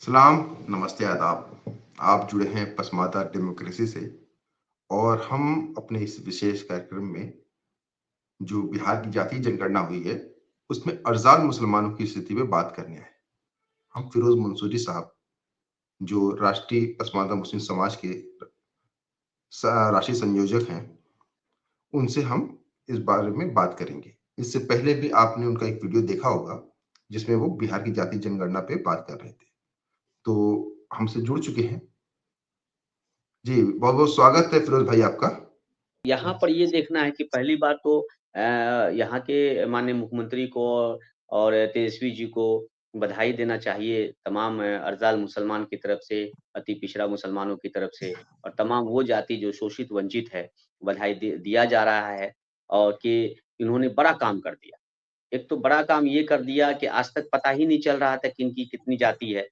सलाम, नमस्ते, आदाब। आप जुड़े हैं पसमादा डेमोक्रेसी से और हम अपने इस विशेष कार्यक्रम में जो बिहार की जातीय जनगणना हुई है, उसमें अरज़ाल मुसलमानों की स्थिति पे बात करने आए हैं। हम फिरोज़ मंसूरी साहब, जो राष्ट्रीय पसमादा मुस्लिम समाज के राष्ट्रीय संयोजक हैं, उनसे हम इस बारे में बात करेंगे। इससे पहले भी आपने उनका एक वीडियो देखा होगा, जिसमें वो बिहार की जातीय जनगणना पे बात कर रहे थे। तो हमसे जुड़ चुके हैं। जी, बहुत-बहुत स्वागत है फिरोज़ भाई आपका। यहाँ पर ये देखना है कि पहली बात तो यहाँ के माननीय मुख्यमंत्री को और तेजस्वी जी को बधाई देना चाहिए तमाम अरज़ाल मुसलमान की तरफ से, अति पिछड़ा मुसलमानों की तरफ से और तमाम वो जाति जो शोषित वंचित है, बधाई दिया जा रहा है और कि इन्होंने बड़ा काम कर दिया। एक तो बड़ा काम ये कर दिया कि आज तक पता ही नहीं चल रहा था कि इनकी कितनी जाति है।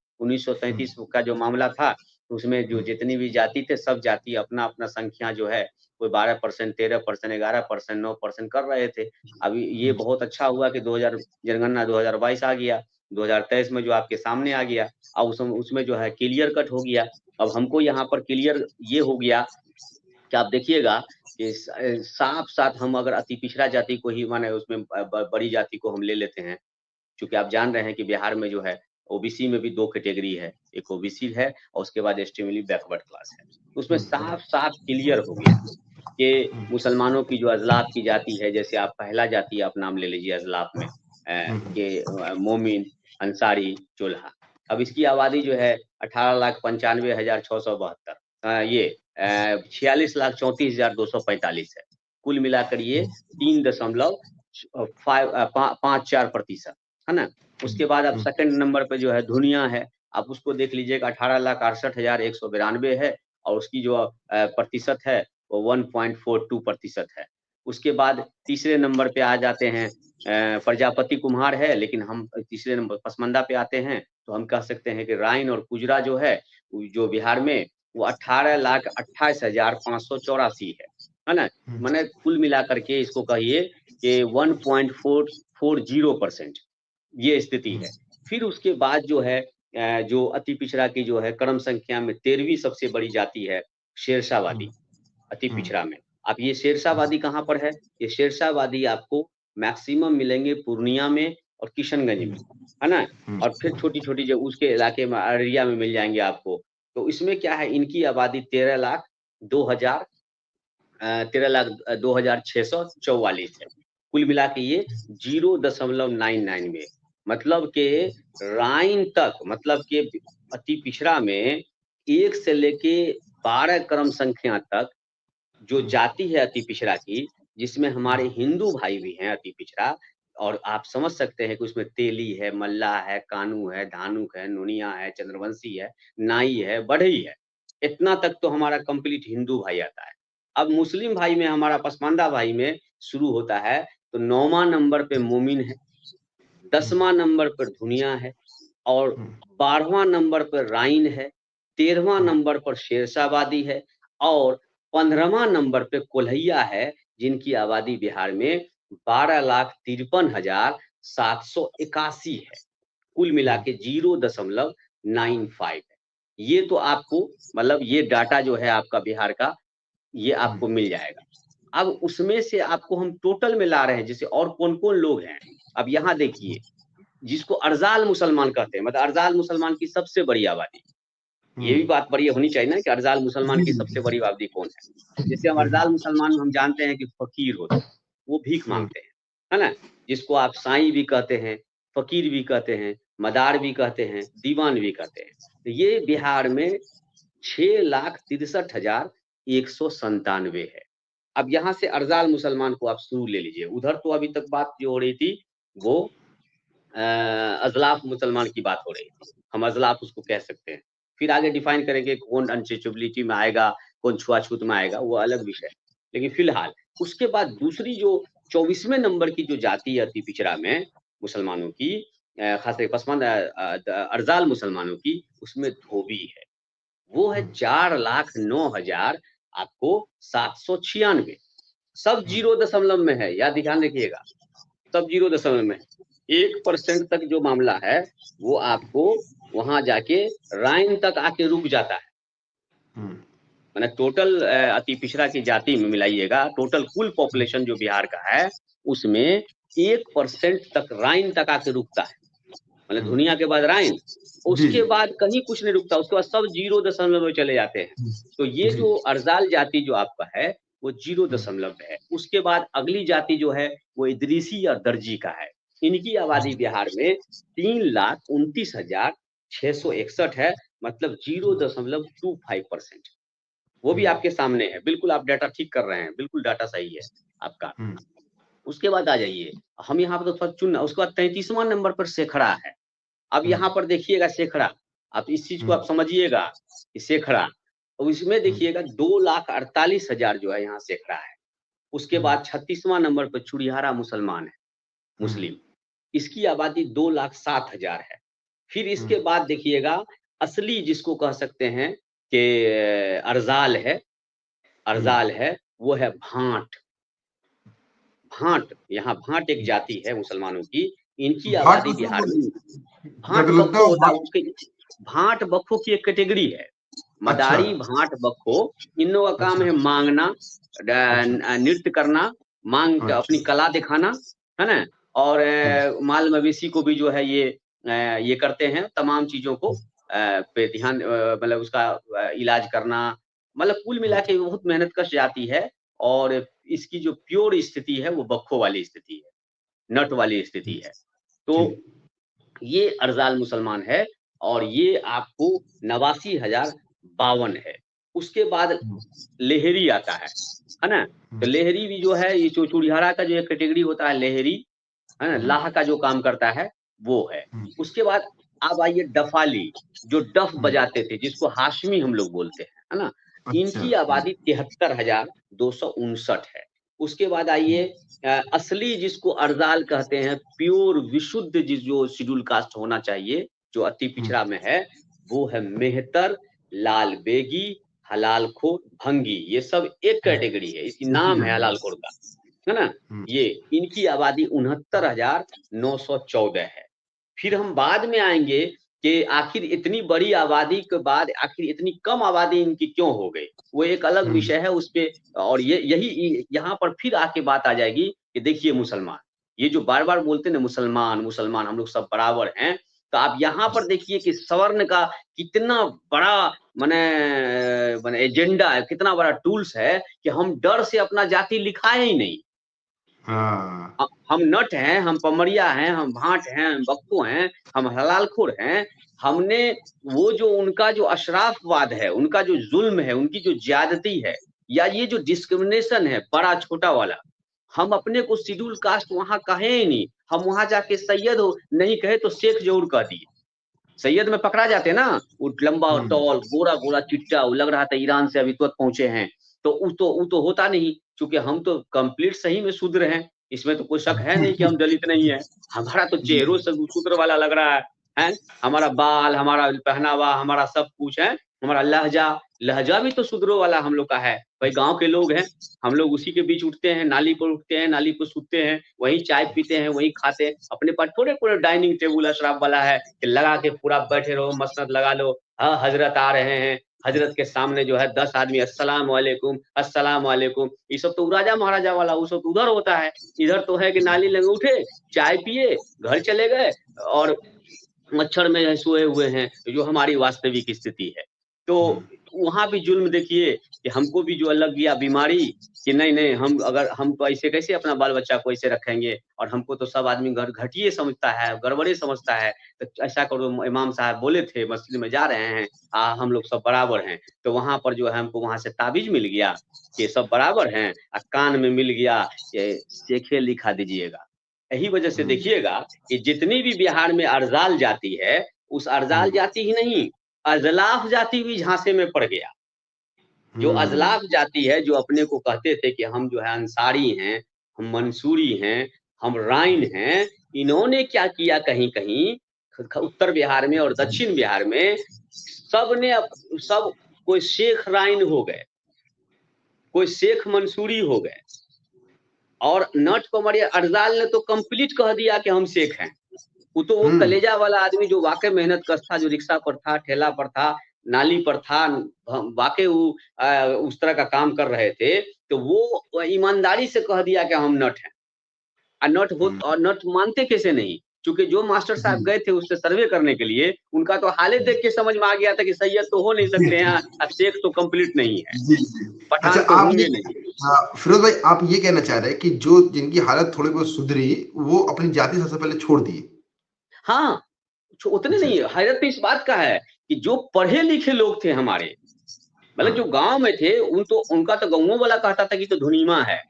हुँ, 1933 का जो मामला था, उसमें जो हुँ, जितनी भी जाति थे, सब जाति अपना-अपना संख्या जो है, कोई 12%, 13%, 11%, 9% कर रहे थे। अभी ये हुँ, बहुत अच्छा हुआ कि 2000 जनगणना 2022 आ गया, 2023 में जो आपके सामने आ गया। अब उसमें जो है क्लियर कट हो गया। अब हमको यहाँ पर क्लियर ये हो गया कि आप देखिएगा कि साफ-साफ हम अगर अति पिछड़ा जाति को ही माने उसमें बड़ी जाति को हम ले लेते हैं, चूँकि आप जान रहे हैं कि बिहार में जो है ओबीसी में भी 2 कैटेगरी है, एक ओबीसी है और उसके बाद एक्सट्रीमली बैकवर्ड क्लास है। उसमें हुँ, साफ-साफ क्लियर हो गया कि मुसलमानों की जो अज़लाफ़ की जाति है, जैसे आप पहला जाति आप नाम ले लीजिए अज़लाफ़ में हुँ, मोमिन, अंसारी, चोल्हा। अब इसकी आबादी जो है 18,95,672 ये 46,34,245 है। कुल मिलाकर ये 54% है ना? उसके बाद अब हुँ, सेकंड नंबर पे जो है धुनिया है, आप उसको देख लीजिएगा 18,68,192 है और उसकी जो प्रतिशत है वो 1.42% है। उसके बाद तीसरे नंबर पे आ जाते हैं प्रजापति कुम्हार है, लेकिन हम तीसरे नंबर पसमंदा पे आते हैं, तो हम कह सकते हैं कि राइन और गुजरा जो है, जो बिहार में वो 18,28,584 है ना? हुँ, माने कुल मिलाकर के इसको कहिए कि 1.440% ये स्थिति हुँ, है। फिर उसके बाद जो है जो अति पिछड़ा की जो है क्रम संख्या में 13वीं सबसे बड़ी जाति है हुँ, शेरशाहवादी, अति हुँ, पिछड़ा में। अब ये शेरशाहवादी कहाँ पर है? ये शेरशाहवादी आपको मैक्सिमम मिलेंगे पूर्णिया में और किशनगंज में, है ना? हुँ, और फिर छोटी-छोटी जो उसके इलाके में अररिया में मिल जाएँगे आपको। तो इसमें क्या है इनकी आबादी 13,02,644 है। कुल मिला के ये 0.99 में मतलब के राइन तक मतलब के अति पिछड़ा में 1 से लेके 12 क्रम संख्या तक जो हुँ, जाति है अति पिछड़ा की, जिसमें हमारे हिंदू भाई भी हैं अति पिछड़ा और आप समझ सकते हैं कि उसमें तेली है, मल्लाह है, कानू है, धानुक है, नोनिया है, चंद्रवंशी है, नाई है, बढ़ई है। इतना तक तो हमारा कंप्लीट हिंदू भाई आता है। अब मुस्लिम भाई में हमारा पसमानदा भाई में शुरू होता है, तो 9वाँ नंबर पे मोमिन है, 10वाँ नंबर पर धुनिया है और हुँ, 12वाँ नंबर पर राइन है, 13वाँ हुँ, नंबर पर शेरशाहवादी है और 15वाँ नंबर पे कोल्हैया है, जिनकी आबादी बिहार में 12,53,781 है। कुल मिला हुँ, के 0.95 है। ये तो आपको मतलब ये डाटा जो है आपका बिहार का, ये हुँ, आपको मिल जाएगा। अब उसमें से आपको हम टोटल में ला रहे हैं, जैसे और कौन-कौन लोग हैं। अब यहाँ देखिए, जिसको अरज़ाल मुसलमान कहते हैं, मतलब अरज़ाल मुसलमान की सबसे बड़ी आबादी। ये भी हुँ, बात बड़ी होनी चाहिए ना कि अरज़ाल मुसलमान जी, की जी, सबसे जी। बड़ी आबादी कौन है? जैसे हम हुँ, अरज़ाल मुसलमान में हम जानते हैं कि फ़कीर होते हैं, वो भीख हुँ, माँगते हैं, है ना? जिसको आप साईं भी कहते हैं, फ़कीर भी कहते हैं, मदार भी कहते हैं, दीवान भी कहते हैं। तो ये बिहार में 6,63,197 है। अब यहाँ से अरज़ाल मुसलमान को आप शुरू ले लीजिए। उधर तो अभी तक बात जो हो रही थी, वो अज़लाफ़ मुसलमान की बात हो रही थी। हम अज़लाफ़ उसको कह सकते हैं। फिर आगे डिफ़ाइन करेंगे कौन अनटचेबिलिटी में आएगा, कौन छुआ-छूत में आएगा, वो अलग विषय है। लेकिन फ़िलहाल उसके बाद दूसरी जो 24वें नंबर की जो जाति है अति पिछड़ा में मुसलमानों की ख़ास करके पसमानदा अरज़ाल मुसलमानों की, उसमें धोबी है। वो है हुँ, 4,09,000 आपको 796 सब हुँ, 0 दशमलव में है, याद ध्यान रखिएगा। सब 0 दशमलव में है। 1% तक जो मामला है, वो आपको वहां जाके राइन तक आके रुक जाता है। मैंने टोटल अति पिछड़ा की जाति में मिलाइएगा, टोटल कुल पॉपुलेशन जो बिहार का है उसमें 1% तक राइन तक आके रुकता है। मतलब दुनिया के बाद राइन, उसके बाद कहीं कुछ नहीं रुकता, उसके बाद सब 0 में चले जाते हैं। तो ये जो अर्जाल जाति जो आपका है वो 0 है। उसके बाद अगली जाति जो है वो इदरीसी और दर्जी का है। इनकी आबादी बिहार में 3,29,661 है, मतलब 0.25%। वो भी आपके सामने है, बिल्कुल आप डाटा ठीक कर रहे हैं, बिल्कुल डाटा सही है आपका। उसके बाद आ जाइए, हम यहाँ पर तो थोड़ा चुनना, उसके बाद 33वां नंबर पर शेखड़ा है। अब यहाँ पर देखिएगा शेखड़ा, आप इस चीज को आप समझिएगा कि शेखड़ा, और इसमें देखिएगा 2,48,000 जो है यहाँ शेखड़ा है। उसके बाद 36वां नंबर पर चुड़ियारा मुसलमान है, मुस्लिम, इसकी आबादी 2,07,000 है। फिर इसके बाद देखिएगा असली जिसको कह सकते हैं कि अर्जाल है, अर्जाल है, वो है भाट। भाट, यहाँ भाट एक जाति है मुसलमानों की, इनकी आबादी बिहार में, भाट बक्खो होता है उसके, भाट बक्खो की एक कैटेगरी है, मदारी भाट बक्खो, इन लोगों का काम है मांगना, नृत्य करना, मांग के अपनी कला दिखाना, है ना, और माल मवेशी को भी जो है ये करते हैं, तमाम चीजों को पे ध्यान, मतलब उसका इलाज करना, मतलब कुल मिला के बहुत मेहनतकश जाति है। और इसकी जो प्योर स्थिति है वो बक्खो वाली स्थिति है, नट वाली स्थिति है। तो ये अर्जाल मुसलमान है, और ये आपको 89,052 है। उसके बाद लेहरी आता है ना। तो लेहरी भी जो है, ये चुड़ियारा का जो कैटेगरी होता है लेहरी, है ना, लाह का जो काम करता है वो है। उसके बाद अब आइए डफाली, जो डफ बजाते थे, जिसको हाशमी हम लोग बोलते हैं, है ना, इनकी आबादी 73,259 है। उसके बाद आइए असली जिसको अर्जाल कहते हैं, प्योर विशुद्ध जो शेड्यूल कास्ट होना चाहिए, जो अति पिछड़ा में है, वो है मेहतर, लाल बेगी, हलाल खोर, भंगी। ये सब एक कैटेगरी है, इसकी नाम है हलाल खोर का, है ना। ये इनकी आबादी 69,914 है। फिर हम बाद में आएंगे कि आखिर इतनी बड़ी आबादी के बाद आखिर इतनी कम आबादी इनकी क्यों हो गई, वो एक अलग विषय है उस पे। और यही यहाँ पर फिर आके बात आ जाएगी कि देखिए मुसलमान, ये जो बार बार बोलते हैं ना मुसलमान मुसलमान, हम लोग सब बराबर हैं, तो आप यहाँ पर देखिए कि सवर्ण का कितना बड़ा माने एजेंडा है, कितना बड़ा टूल्स है कि हम डर से अपना जाति लिखाए ही नहीं। हम नट हैं, हम पमरिया हैं, हम भाट हैं, हम बक्को हैं, हम हलालखोर हैं। हमने वो जो उनका जो अशराफवाद है, उनका जो जुल्म है, उनकी जो ज्यादती है, या ये जो डिस्क्रिमिनेशन है बड़ा छोटा वाला, हम अपने को शेड्यूल कास्ट वहां कहे ही नहीं। हम वहां जाके सैयद हो नहीं कहे तो शेख जरूर कह दिए। सैयद में पकड़ा जाते ना, वो लंबा और टॉल, गोरा गोरा चिट्टा, वो लग रहा था ईरान से अभी तुरंत पहुंचे हैं। तो वो तो होता नहीं, क्योंकि हम तो कंप्लीट सही में शूद्र हैं, इसमें तो कोई शक है नहीं कि हम दलित नहीं है। हमारा तो चेहरों से शूद्र वाला लग रहा है? हमारा बाल, हमारा पहनावा, हमारा सब कुछ है, हमारा लहजा, लहजा भी तो शूद्रों वाला हम लोग का है। भाई गांव के लोग हैं, हम लोग उसी के बीच उठते हैं, नाली पर उठते हैं, नाली पर सूते हैं, वहीं चाय पीते हैं, वहीं खाते हैं। अपने पास थोड़े पूरे डाइनिंग टेबल अशराफ वाला है कि लगा के पूरा बैठे रहो, मसनद लगा लो, हाँ हजरत आ रहे हैं, हजरत के सामने जो है 10 आदमी अस्सलाम वालेकुम अस्सलाम वालेकुम। ये सब तो राजा महाराजा वाला, वो सब तो उधर होता है। इधर तो है कि नाली लगे उठे, चाय पिए, घर चले गए, और मच्छर में सोए हुए हैं, जो हमारी वास्तविक स्थिति है। तो वहां भी जुल्म देखिए कि हमको भी जो अलग गया बीमारी कि नहीं नहीं, हम अगर हम तो ऐसे कैसे अपना बाल बच्चा को ऐसे रखेंगे, और हमको तो सब आदमी घर घटिए समझता है, गड़बड़े समझता है। तो ऐसा करो, इमाम साहब बोले थे मस्जिद में जा रहे हैं, हम लोग सब बराबर हैं। तो वहां पर जो है हमको वहां से ताबीज मिल गया कि सब बराबर हैं, और कान में मिल गया कि शेखे लिखा दीजिएगा। यही वजह से देखिएगा कि जितनी भी बिहार में अर्जाल जाति है, उस अर्जाल जाति ही नहीं, अजलाफ जाति भी झांसे में पड़ गया। जो अजलाफ जाति है, जो अपने को कहते थे कि हम जो है अंसारी हैं, हम मंसूरी हैं, हम राइन हैं, इन्होंने क्या किया, कहीं कहीं उत्तर बिहार में और दक्षिण बिहार में सब कोई शेख राइन हो गए, कोई शेख मंसूरी हो गए, और नट पमरिया अर्जाल ने तो कंप्लीट कह दिया कि हम शेख हैं। वो कलेजा वाला आदमी जो वाकई मेहनत कश था, जो रिक्शा पर था, ठेला पर था, नाली पर था, वाकई उस तरह का काम कर रहे थे, तो वो ईमानदारी से कह दिया कि हम नट हैं। और नट मानते कैसे नहीं? क्योंकि जो मास्टर साहब गए थे उससे सर्वे करने के लिए, उनका तो हालत देख के समझ में आ गया था कि सैयद तो हो नहीं सकते हैं, शेख तो कंप्लीट नहीं है, जी जी। पठान अच्छा, तो आप होंगे ये नहीं। फिरोज भाई, आप ये कहना चाह रहे हैं कि जो जिनकी हालत थोड़ी बहुत सुधरी, वो अपनी जाति सबसे पहले छोड़ दिए? हाँ, उतने अच्छा नहीं, अच्छा। हैरत तो इस बात का है कि जो पढ़े लिखे लोग थे हमारे, मतलब जो हाँ। गांव में थे, उनका तो गाँवों वाला कहता था कि तो धुनीमा है,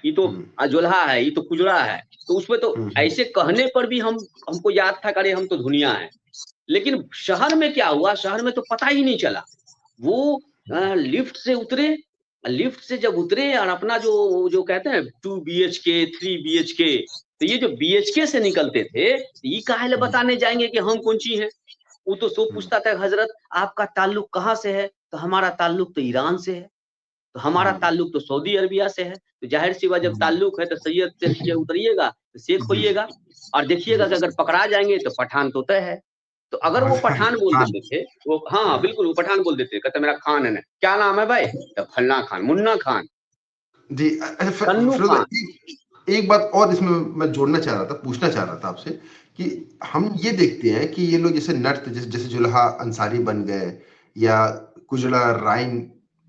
ये तो जोल्हा है, ये तो कुजड़ा है। तो उसमें तो हम्म। ऐसे कहने पर भी हमको याद था कि अरे हम तो धुनिया है। लेकिन शहर में क्या हुआ, शहर में तो पता ही नहीं चला। वो लिफ्ट से उतरे, लिफ्ट से जब उतरे और अपना जो जो कहते हैं 2 बीएचके 3 बीएचके, तो ये जो बीएचके से निकलते थे, तो ये काहे बताने जाएंगे कि हम कौन ची हैं। वो तो सो पूछता था, हजरत आपका ताल्लुक कहाँ से है? तो हमारा ताल्लुक तो ईरान से है। तो हमारा ताल्लुक तो सऊदी अरबिया से है। तो जाहिर सी बात, जब ताल्लुक है तो सैयद से नीचे उतरिएगा तो शेख जी होइएगा, और देखिएगा कि अगर पकड़ा जाएंगे तो पठान तो तय है। तो अगर वो पठान बोल हाँ देते थे, वो हाँ बिल्कुल वो पठान बोल देते, कहते मेरा खान है ना, क्या नाम है भाई? तो फलना खान, मुन्ना खान, जी। अच्छा, कन्नू फिरोज खान। भाई, एक बात और इसमें मैं जोड़ना चाह रहा था, पूछना चाह रहा था आपसे कि हम ये देखते हैं कि ये लोग जैसे नट, जैसे जैसे जुल्हा अंसारी बन गए, या कुजला राइन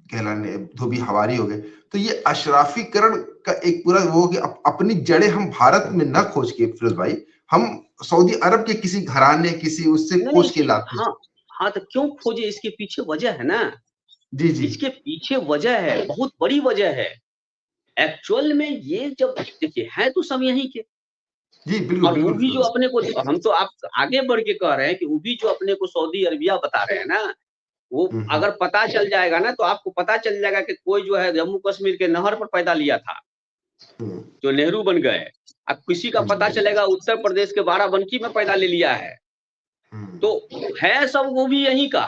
कहलाने, धोबी हवारी हो गए, तो ये अशराफीकरण का एक पूरा वो कि अपनी जड़ें हम भारत में न खोज के फिरोज भाई, हम सऊदी अरब के किसी घराने, किसी उससे नहीं नहीं, खोज के इसके लाते हैं। हाँ, हाँ तो क्यों खोजे, इसके पीछे वजह है ना, जी जी इसके पीछे वजह है, बहुत बड़ी वजह है। एक्चुअल में ये जब देखिए है तो सब यहीं के, जी, बिल्कुल और वो बिल्कुल भी जो फिरोज। अपने को, हम तो आप आगे बढ़ के कह रहे हैं कि वो भी जो अपने को सऊदी अरबिया बता रहे हैं ना, वो हम्म। अगर पता चल जाएगा ना, तो आपको पता चल जाएगा कि कोई जो है जम्मू कश्मीर के नहर पर पैदा लिया था, हम्म। जो नेहरू बन गए। अब किसी का पता चलेगा उत्तर प्रदेश के बाराबंकी में पैदा ले लिया है। तो हम्म। है सब वो भी यहीं का।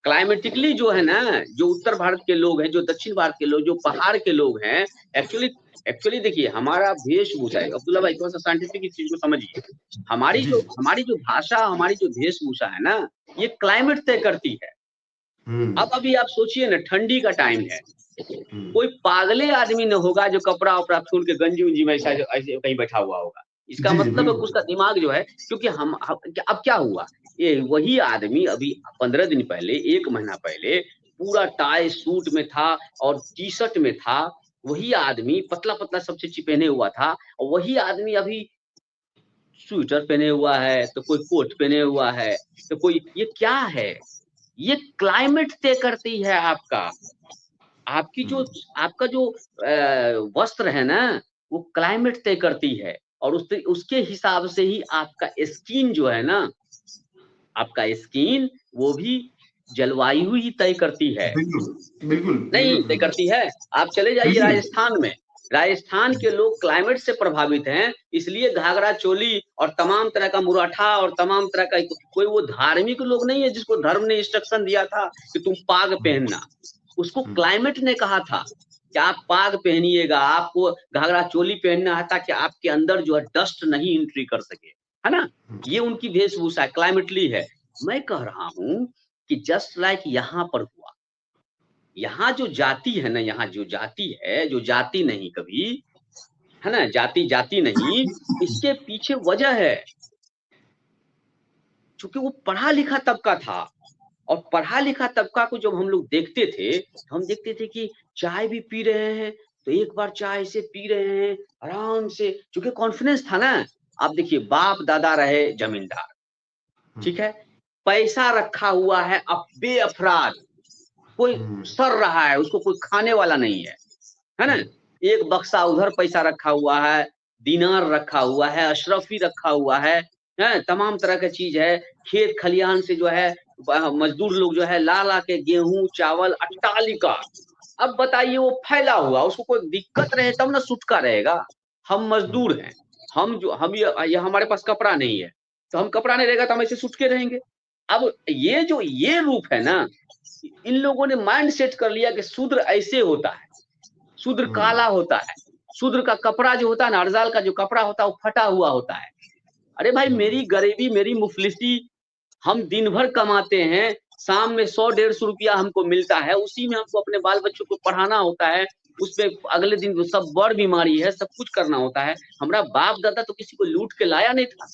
क्लाइमेटिकली जो है ना, जो उत्तर भारत के लोग हैं, जो दक्षिण भारत के लोग, जो पहाड़ के लोग हैं, एक्चुअली एक्चुअली देखिए हमारा वेशभूषा है, अब्दुल्ला भाई थोड़ा सा साइंटिफिक इस चीज को समझिए। जी जी। हमारी जो भाषा, हमारी जो वेशभूषा है ना, ये क्लाइमेट तय करती है। अब हम्म। अभी आप सोचिए ना, ठंडी का टाइम है, हम्म। कोई पागले आदमी न होगा जो कपड़ा वपड़ा खोल के गंजी उंजी में ऐसा ऐसे कहीं बैठा हुआ होगा। इसका जी जी, मतलब है कि बिल्कुल। उसका दिमाग जो है, क्योंकि अब क्या हुआ, ये वही आदमी अभी 15 दिन पहले, 1 महीना पहले पूरा टाई सूट में था और टी शर्ट में था। वही आदमी पतला पतला सब चीज पहने हुआ था, और वही आदमी अभी स्वेटर पहने हुआ है, तो कोई कोट पहने हुआ है, तो कोई, ये क्या है? ये क्लाइमेट तय करती है आपका। आपकी जो हम्म। आपका जो वस्त्र है ना, वो क्लाइमेट तय करती है, और उसके हिसाब से ही आपका स्किन जो है ना, आपका स्किन वो भी जलवायु ही तय करती है। बिल्कुल बिल्कुल नहीं बिल्कुल तय फिरोज करती है। आप चले जाइए बिल्कुल। राजस्थान में, राजस्थान के लोग क्लाइमेट से प्रभावित हैं, इसलिए घाघरा चोली और तमाम तरह का मुरठा और तमाम तरह का, कोई वो धार्मिक लोग नहीं है जिसको धर्म ने इंस्ट्रक्शन दिया था कि तुम पाग पहनना। उसको क्लाइमेट ने कहा था कि आप पाग पहनिएगा, आपको घाघरा चोली पहनना है ताकि आपके अंदर जो है डस्ट नहीं एंट्री कर सके, है ना? ये उनकी वेशभूषा क्लाइमेटली है। मैं कह रहा हूं कि जस्ट लाइक यहाँ पर हुआ, यहाँ जो जाति है ना, यहाँ जो जाति है, जो जाति नहीं कभी, है ना, जाति जाति नहीं, इसके पीछे वजह है, चूंकि वो पढ़ा लिखा तबका था। और पढ़ा लिखा तबका को जब हम लोग देखते थे, तो हम देखते थे कि चाय भी पी रहे हैं, तो एक बार चाय से पी रहे हैं आराम से, क्योंकि कॉन्फिडेंस था ना। आप देखिए, बाप दादा रहे जमींदार, ठीक है, पैसा रखा हुआ है अब बेअफराद, कोई सर रहा है, उसको कोई खाने वाला नहीं है ना? एक बक्सा उधर पैसा रखा हुआ है, दीनार रखा हुआ है, अशरफी रखा हुआ है, तमाम तरह का चीज है। खेत खलियान से जो है मजदूर लोग जो है ला ला के गेहूं चावल अट्टालिका। अब बताइए वो फैला हुआ, उसको कोई दिक्कत रहे तब ना सुटका रहेगा। हम मजदूर हैं, ये हमारे पास कपड़ा नहीं है, तो हम कपड़ा नहीं रहेगा तो हम ऐसे सुटके रहेंगे। अब ये जो ये रूप है ना, इन लोगों ने माइंड सेट कर लिया कि शूद्र ऐसे होता है, शूद्र काला होता है, शूद्र का कपड़ा जो होता है ना, अरजाल का जो कपड़ा होता है वो फटा हुआ होता है। अरे भाई मेरी गरीबी, मेरी मुफलिसी, हम दिन भर कमाते हैं, शाम में 100-150 रुपया हमको मिलता है, उसी में हमको अपने बाल बच्चों को पढ़ाना होता है, उसमें अगले दिन सब बड़ बीमारी है, सब कुछ करना होता है। हमारा बाप दादा तो किसी को लूट के लाया नहीं था।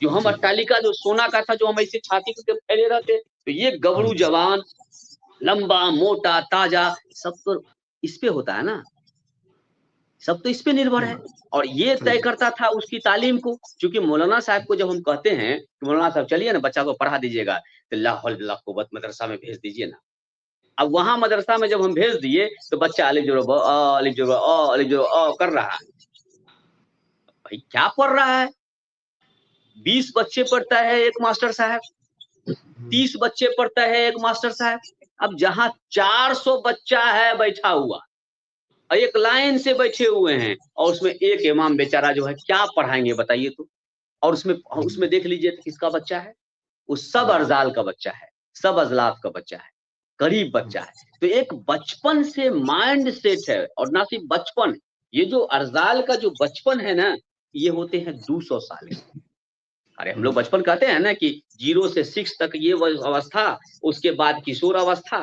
जो हम जी अट्टालिका जो सोना का था, जो हम ऐसे छाती पे फैले रहते, तो ये गबरू जवान, लंबा, मोटा, ताजा, सब तो इस पे होता है ना, सब तो इस पे निर्भर है। और ये सही तय बात। करता था उसकी तालीम को, क्योंकि मौलाना साहब को जब हम कहते हैं कि मौलाना साहब चलिए ना बच्चा को पढ़ा दीजिएगा, तो ला हौल बिला कुव्वत मदरसा में भेज दीजिए ना। अब वहाँ मदरसा में जब हम भेज दिए तो बच्चा अलिफ जोरो ब, अलिफ जोरो अ, अलिफ जोरो अ कर रहा है। भाई क्या पढ़ रहा है? 20 बच्चे पढ़ता है एक मास्टर साहब, 30 बच्चे पढ़ता है एक मास्टर साहब। अब जहाँ 400 बच्चा है बैठा हुआ, एक लाइन से बैठे हुए हैं, और उसमें एक इमाम बेचारा जो है क्या पढ़ाएंगे बताइए तो। और उसमें उसमें देख लीजिए तो किसका बच्चा है? वो सब अर्जाल का बच्चा है, सब अजलाफ का बच्चा है, गरीब बच्चा है। तो एक बचपन से माइंड सेट है, और ना सिर्फ बचपन, ये जो अर्जाल का जो बचपन है ना, ये होते हैं 200 साल के। अरे हम लोग बचपन कहते हैं ना कि 0 से 6 तक ये अवस्था, उसके बाद किशोर अवस्था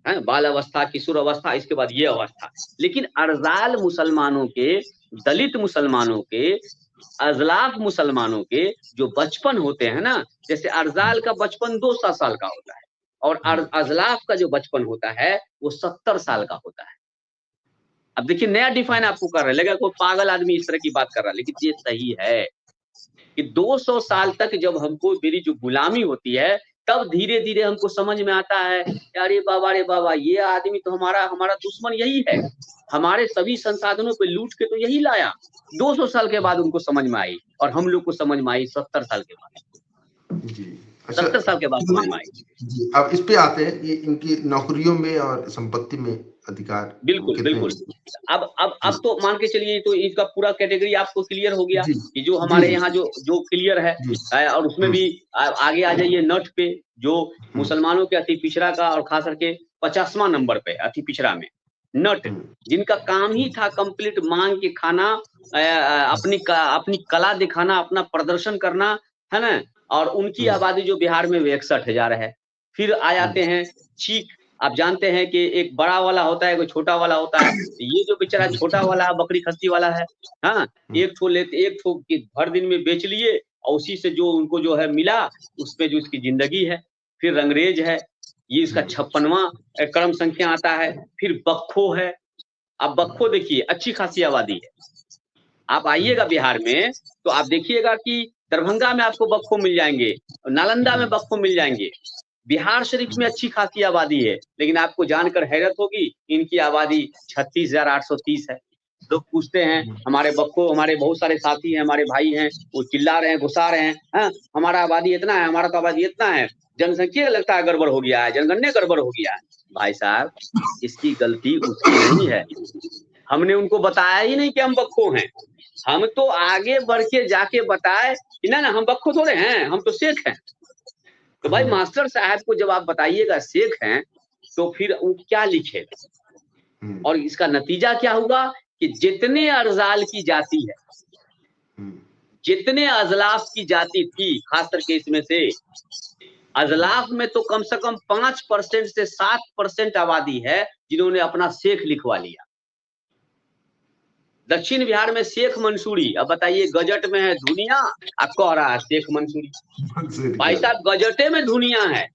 है, बाल अवस्था, किशोर अवस्था, इसके बाद ये अवस्था। लेकिन अर्जाल मुसलमानों के, दलित मुसलमानों के, अजलाफ मुसलमानों के जो बचपन होते हैं ना, जैसे अर्जाल का बचपन 200 साल का होता है, और अजलाफ का जो बचपन होता है वो 70 साल का होता है। अब देखिए नया डिफाइन आपको कर रहे हैं, लगेगा कोई पागल आदमी इस तरह की बात कर रहा है, लेकिन ये सही है कि 200 साल तक जब हमको मेरी जो गुलामी होती है, तब धीरे-धीरे हमको समझ में आता है, अरे बाबा, ये आदमी तो हमारा हमारा दुश्मन यही है। हमारे सभी संसाधनों पे लूट के तो यही लाया। 200 साल के बाद उनको समझ में आई, और हम लोग को समझ में आई 70 साल के बाद। जी। अच्छा 70 साल के बाद समझ में आई। जी, अब इस पे आते हैं, ये इनकी नौकरियों में और संपत्ति में अधिकार बिल्कुल, कितने बिल्कुल। हैं? अब तो मान के चलिए, तो इसका पूरा कैटेगरी आपको क्लियर हो गया जी, कि जो जी, हमारे जी, यहाँ जो जो क्लियर है। जी। और उसमें भी आगे आ जाइए नठ पे, जो हुँ, मुसलमानों के अति पिछड़ा का, और खास करके 50वां नंबर पे अति पिछड़ा में नट, हुँ, जिनका काम ही था कंप्लीट मांग के खाना, अपनी कला दिखाना, अपना प्रदर्शन करना, है ना? और उनकी हुँ, आबादी जो बिहार में 61,000 है। फिर आ हुँ, जाते हैं चीक। आप जानते हैं कि एक बड़ा वाला होता है, कोई छोटा वाला होता है। ये जो बेचारा छोटा वाला बकरी खस्सी वाला है, हाँ, हुँ, एक ठो कि भर दिन में बेच लिए, और उसी से जो उनको जो है मिला, उसपे जो उसकी ज़िंदगी है। फिर रंगरेज है, ये इसका हुँ, 56वां क्रम संख्या आता है। फिर बक्खो है। अब बक्खो देखिए अच्छी खासी आबादी है। आप आइएगा बिहार में, तो आप देखिएगा कि दरभंगा में आपको बक्खो मिल जाएँगे, नालंदा में बक्खो मिल जाएँगे। बिहार शरीफ में अच्छी खासी आबादी है, लेकिन आपको जानकर हैरत होगी, इनकी आबादी 36,830 है। लोग पूछते हैं, हमारे बक्खो, हमारे बहुत सारे साथी हैं, हमारे भाई हैं, वो चिल्ला रहे हैं, गुस्सा रहे हैं, हाँ, हमारा आबादी इतना है, हमारा तो आबादी इतना है, जनसंख्या लगता है गड़बड़ हो गया है, जनगणना गड़बड़ हो गया है। भाई साहब, इसकी गलती उसकी नहीं है। हमने उनको बताया ही नहीं कि हम बक्खो हैं। हम तो आगे बढ़ के जाके बताए कि ना हम बक्खो थोड़े हैं, हम तो शेख हैं। तो भाई हुँ, मास्टर साहब को जब आप बताइएगा शेख हैं, तो फिर वो क्या लिखेगा? हुँ, और इसका नतीजा क्या हुआ कि जितने अर्जाल की जाति है, हुँ, जितने अजलाफ की जाति थी, खास करके इसमें से अजलाफ में तो कम से कम 5% से 7% आबादी है, जिन्होंने अपना शेख लिखवा लिया। दक्षिण बिहार में शेख मंसूरी, अब बताइए गजट में है धुनिया, अब कह रहा है शेख मंसूरी। मंसूर भाई क्या है? साहब गजटे में धुनिया है,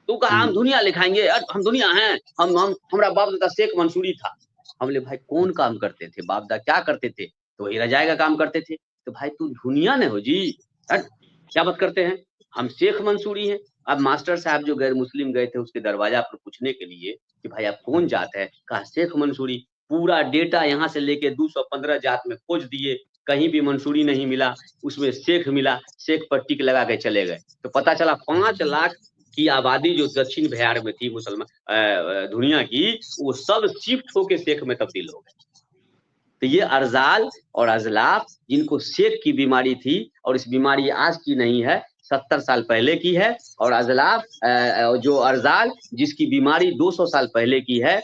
तू कहा हम जी, दुनिया लिखाएंगे, हम दुनिया हैं, हम हमारा बाप दादा शेख मंसूरी था। हम बोले भाई कौन काम करते थे, बाप दादा क्या करते थे? तो वही रजाई का काम करते थे। तो भाई तू दुनिया ने हो जी, हट, क्या बात करते हैं? हम शेख मंसूरी हैं। अब मास्टर साहब जो गैर मुस्लिम गए थे उसके दरवाजा पर पूछने के लिए कि भाई आप कौन जात है? कहा शेख मंसूरी। पूरा डेटा यहाँ से लेके 215 जात में खोज दिए, कहीं भी मंसूरी नहीं मिला, उसमें शेख मिला, शेख पर टिक लगा के चले गए। तो पता चला 5 लाख की आबादी जो दक्षिण बिहार में थी मुसलमान दुनिया की, वो सब शिफ्ट होके शेख में तब्दील हो गए। तो ये अर्जाल और अजलाफ जिनको शेख की बीमारी थी, और इस बीमारी आज की नहीं है, 70 साल पहले की है। और अजलाफ जो अर्जाल जिसकी बीमारी 200 साल पहले की है,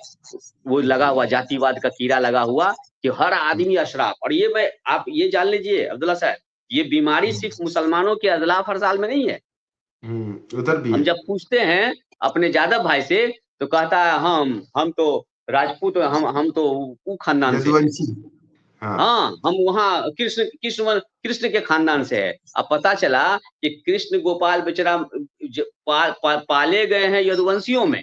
वो लगा हुआ जातिवाद का कीड़ा लगा हुआ कि हर आदमी अशराफ। और ये मैं आप ये जान लीजिए अब्दुल्ला साहब ये बीमारी सिर्फ मुसलमानों के अजला फरसाल में नहीं है। उधर भी हम है। जब पूछते हैं अपने जादव भाई से तो कहता है हम तो राजपूत, हम तो ऊ खानदान से हैं। यदुवंशी। हाँ। हाँ, हम वहाँ कृष्ण के खानदान से है। अब पता चला कि कृष्ण गोपाल बेचारा पाले गए हैं यदुवंशियों में,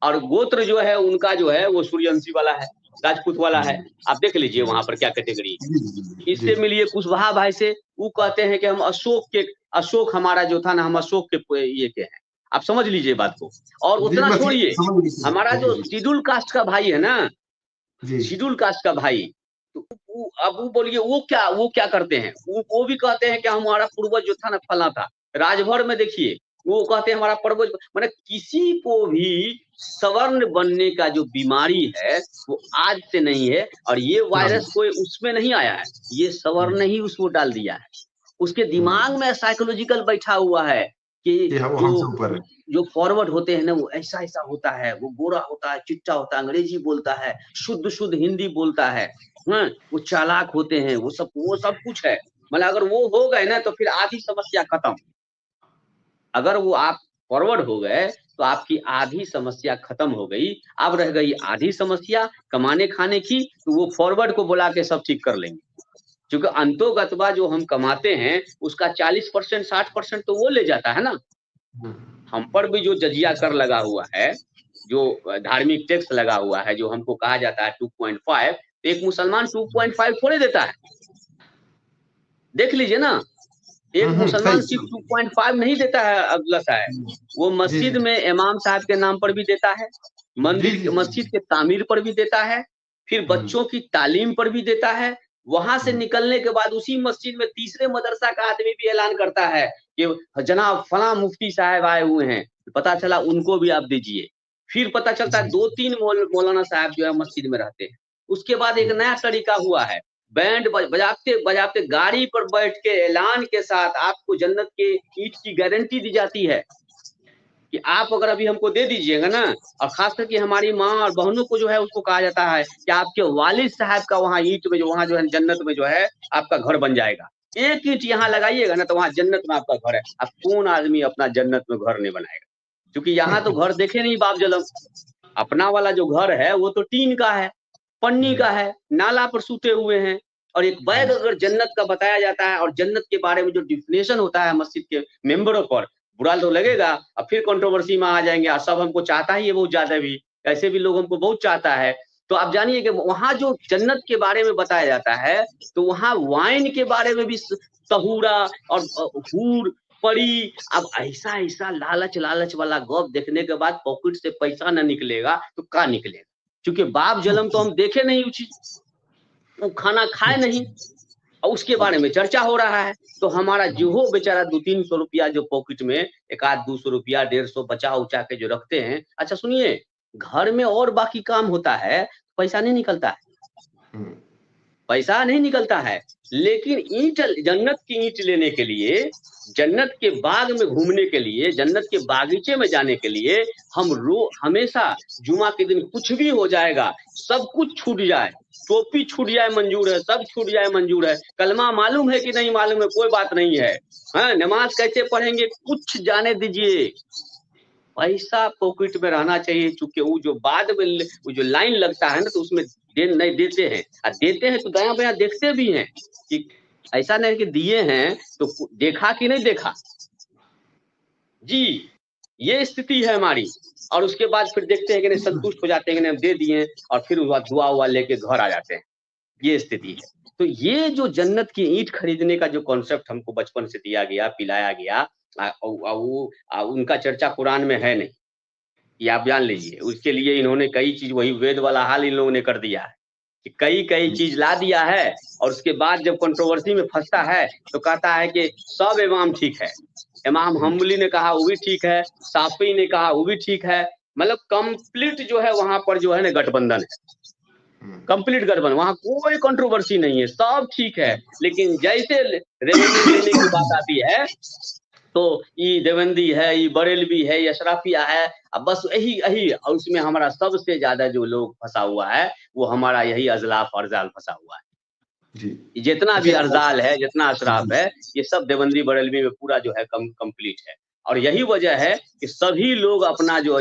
और गोत्र जो है उनका जो है वो सूर्यवंशी वाला है, राजपूत वाला है। आप देख लीजिए वहां पर क्या कैटेगरी है। जी जी जी इससे जी। मिलिए कुशवाहा भाई से, वो कहते हैं कि हम अशोक हमारा जो था ना, हम अशोक के ये के हैं। आप समझ लीजिए बात को। और जी, उतना मैं छोड़िए, समझ गई हमारा जी जो जी शेड्यूल कास्ट का भाई है ना, जी। शेड्यूल कास्ट का भाई, तो अब वो बोलिए वो क्या करते हैं, वो भी कहते हैं कि हमारा पूर्वज जो था ना फला था। राजभर में देखिए वो कहते हैं हमारा पूर्वज, माने किसी को भी सवर्ण बनने का जो बीमारी है वो आज से नहीं है, और ये हाँ। वायरस कोई उसमें नहीं आया है, ये सवर्ण ही उसको डाल दिया है। उसके दिमाग में साइकोलॉजिकल बैठा हुआ है कि कि हाँ, वो जो हमसे ऊपर है। जो फॉरवर्ड होते हैं ना वो ऐसा होता है, वो गोरा होता है, चिट्टा होता है, अंग्रेजी बोलता है, शुद्ध हिंदी बोलता है, वो चालाक होते हैं, वो सब कुछ है। मतलब अगर वो हो गए ना तो फिर आधी समस्या खत्म। अगर वो आप फॉरवर्ड हो गए तो आपकी आधी समस्या खत्म हो गई। अब रह गई आधी समस्या कमाने खाने की, तो वो फॉरवर्ड को बुला के सब ठीक कर लेंगे। क्योंकि अंतोगत्वा जो हम कमाते हैं उसका 40% 60% तो वो ले जाता है ना। हम पर भी जो जजिया कर लगा हुआ है, जो धार्मिक टैक्स लगा हुआ है, जो हमको कहा जाता है 2.5, तो एक मुसलमान 2.5 थोड़े देता है। देख लीजिए ना, एक सही मुसलमान सिर्फ सही। 2.5 नहीं देता है अब्दुल्ला साहब, वो जी मस्जिद जी में इमाम साहब के नाम पर भी देता है, जी जी जी मस्जिद के तामीर पर भी देता है, फिर बच्चों की तालीम पर भी देता है। वहां से निकलने के बाद उसी मस्जिद में तीसरे मदरसा का आदमी भी ऐलान करता है कि जनाब फला मुफ्ती साहब आए हुए हैं, पता चला उनको भी आप दीजिए। फिर पता चलता है जी 2-3 मौलाना साहब जो है मस्जिद में रहते हैं। उसके बाद एक नया तरीका हुआ है, बैंड बजाते बजाते गाड़ी पर बैठ के ऐलान के साथ आपको जन्नत के ईंट की गारंटी दी जाती है कि आप अगर अभी हमको दे दीजिएगा ना, और खास करके हमारी माँ और बहनों को जो है उसको कहा जाता है कि आपके वालिद साहब का वहाँ ईंट में जो वहाँ जो है जन्नत में जो है आपका घर बन जाएगा। एक ईंट यहाँ लगाइएगा ना तो वहाँ जन्नत में आपका घर है। अब कौन आदमी अपना जन्नत में घर नहीं बनाएगा? क्योंकि यहाँ तो घर देखे नहीं बाप जलम। अपना वाला जो घर है वो तो टीन का है, पन्नी का है, नाला पर सूते हुए हैं। और एक बैग अगर जन्नत का बताया जाता है और जन्नत के बारे में जो डिफिनेशन होता है मस्जिद के मेंबरों पर, बुरा तो लगेगा और फिर कंट्रोवर्सी में आ जाएंगे, और सब हमको चाहता ही है बहुत ज्यादा भी, ऐसे भी लोग हमको बहुत चाहता है। तो आप जानिए कि वहां जो जन्नत के बारे में बताया जाता है, तो वहां वाइन के बारे में भी सहूरा और हूर पड़ी। अब ऐसा लालच वाला गप देखने के बाद पॉकेट से पैसा न निकलेगा तो का निकलेगा? क्योंकि बाप जलम तो हम देखे नहीं, उचित वो खाना खाए नहीं, और उसके बारे में चर्चा हो रहा है। तो हमारा जो हो बेचारा 200-300 रुपया जो पॉकेट में एक आध 200 रुपया 150 बचा उचा के जो रखते हैं। अच्छा सुनिए, घर में और बाकी काम होता है, पैसा नहीं निकलता है, पैसा नहीं निकलता है। लेकिन ईंट, जन्नत की ईंट लेने के लिए, जन्नत के बाग में घूमने के लिए, जन्नत के बागीचे में जाने के लिए हम हमेशा जुमा के दिन कुछ भी हो जाएगा, सब कुछ छूट जाए, टोपी छूट जाए मंजूर है, सब छूट जाए मंजूर है, कलमा मालूम है कि नहीं मालूम है कोई बात नहीं है, हाँ नमाज कैसे पढ़ेंगे कुछ जाने दीजिए, पैसा पॉकेट में रहना चाहिए। चूंकि वो जो बाद में वो जो लाइन लगता है ना तो उसमें नहीं देते हैं, और देते हैं तो दया बया देखते भी हैं कि ऐसा नहीं कि दिए हैं तो देखा कि नहीं देखा। जी, ये स्थिति है हमारी। और उसके बाद फिर देखते हैं कि नहीं, संतुष्ट हो जाते हैं कि नहीं हम दे दिए, और फिर उसके बाद दुआ हुआ लेके घर आ जाते हैं। ये स्थिति है। तो ये जो जन्नत की ईंट खरीदने का जो कॉन्सेप्ट हमको बचपन से दिया गया, पिलाया गया, उनका चर्चा कुरान में है नहीं, ये आप जान लीजिए। उसके लिए इन्होंने कई चीज़, वही वेद वाला हाल इन लोगों ने कर दिया है कि कई चीज़ ला दिया है, और उसके बाद जब कंट्रोवर्सी में फँसता है तो कहता है कि सब इमाम ठीक है। इमाम हम्बली ने कहा वो भी ठीक है, शाफ़ी ने कहा वो भी ठीक है। मतलब कंप्लीट जो है वहाँ पर जो है ना गठबंधन है। कंप्लीट गठबंधन, वहाँ कोई कंट्रोवर्सी नहीं है, सब ठीक है। लेकिन जैसे रेवेन्यू लेने की बात आती है तो ये देवबंदी है, ये बरेलवी है, ये अशराफिया है, अब बस यही। और उसमें हमारा सबसे ज्यादा जो लोग फंसा हुआ है वो हमारा यही अजलाफ अरजाल फंसा हुआ है। जी जितना भी जी अर्जाल है, जितना अशराफ जी है, ये सब देवबंदी बरेलवी में पूरा जो है कंप्लीट है। और यही वजह है कि सभी लोग अपना जो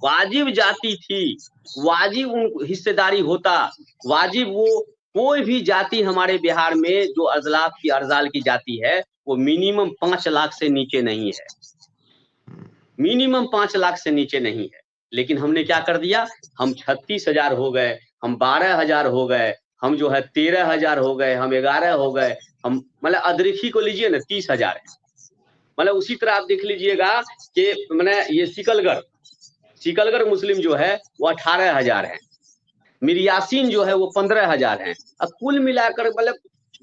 वाजिब जाति थी, वाजिब उन हिस्सेदारी होता, वाजिब वो कोई भी जाति हमारे बिहार में जो अजलाफ की अर्जाल की जाति है, वो मिनिमम 5 लाख से नीचे नहीं है। मिनिमम 5 लाख से नीचे नहीं है। लेकिन हमने क्या कर दिया, हम 36,000 हो गए, हम 12,000 हो गए, हम जो है 13,000 हो गए, हम 11 हो गए, हम मतलब अदरिखी को लीजिए ना 30,000 है। मतलब उसी तरह आप देख लीजिएगा कि मैंने ये सिकलगढ़ मुस्लिम जो है वो 18,000 है, मिरियासीन जो है वो 15,000 है। अब कुल मिलाकर मतलब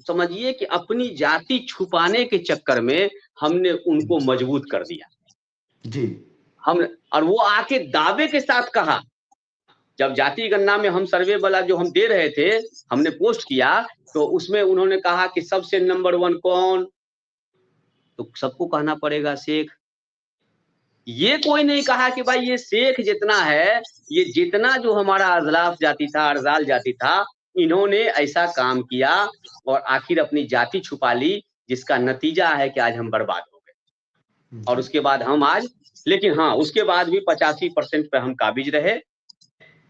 समझिए कि अपनी जाति छुपाने के चक्कर में हमने उनको मजबूत कर दिया। जी हम और वो आके दावे के साथ कहा, जब जाति गणना में हम सर्वे वाला जो हम दे रहे थे, हमने पोस्ट किया, तो उसमें उन्होंने कहा कि सबसे नंबर 1 कौन? तो सबको कहना पड़ेगा शेख। ये कोई नहीं कहा कि भाई ये शेख जितना है, ये जितना जो हमारा अजलाफ जाति था, अर्जाल जाति था, इन्होंने ऐसा काम किया और आखिर अपनी जाति छुपा ली, जिसका नतीजा है कि आज हम बर्बाद हो गए। और जी उसके बाद हम आज, लेकिन हाँ, उसके बाद भी 85% पे हम काबिज रहे।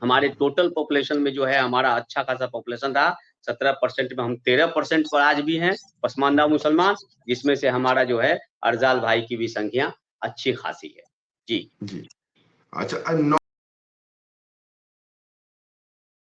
हमारे टोटल पॉपुलेशन में जो है हमारा अच्छा खासा पॉपुलेशन था, 17% में हम 13% पर आज भी हैं पसमानदा मुसलमान, जिसमें से हमारा जो है अर्जाल भाई की भी संख्या अच्छी खासी है। जी जी अच्छा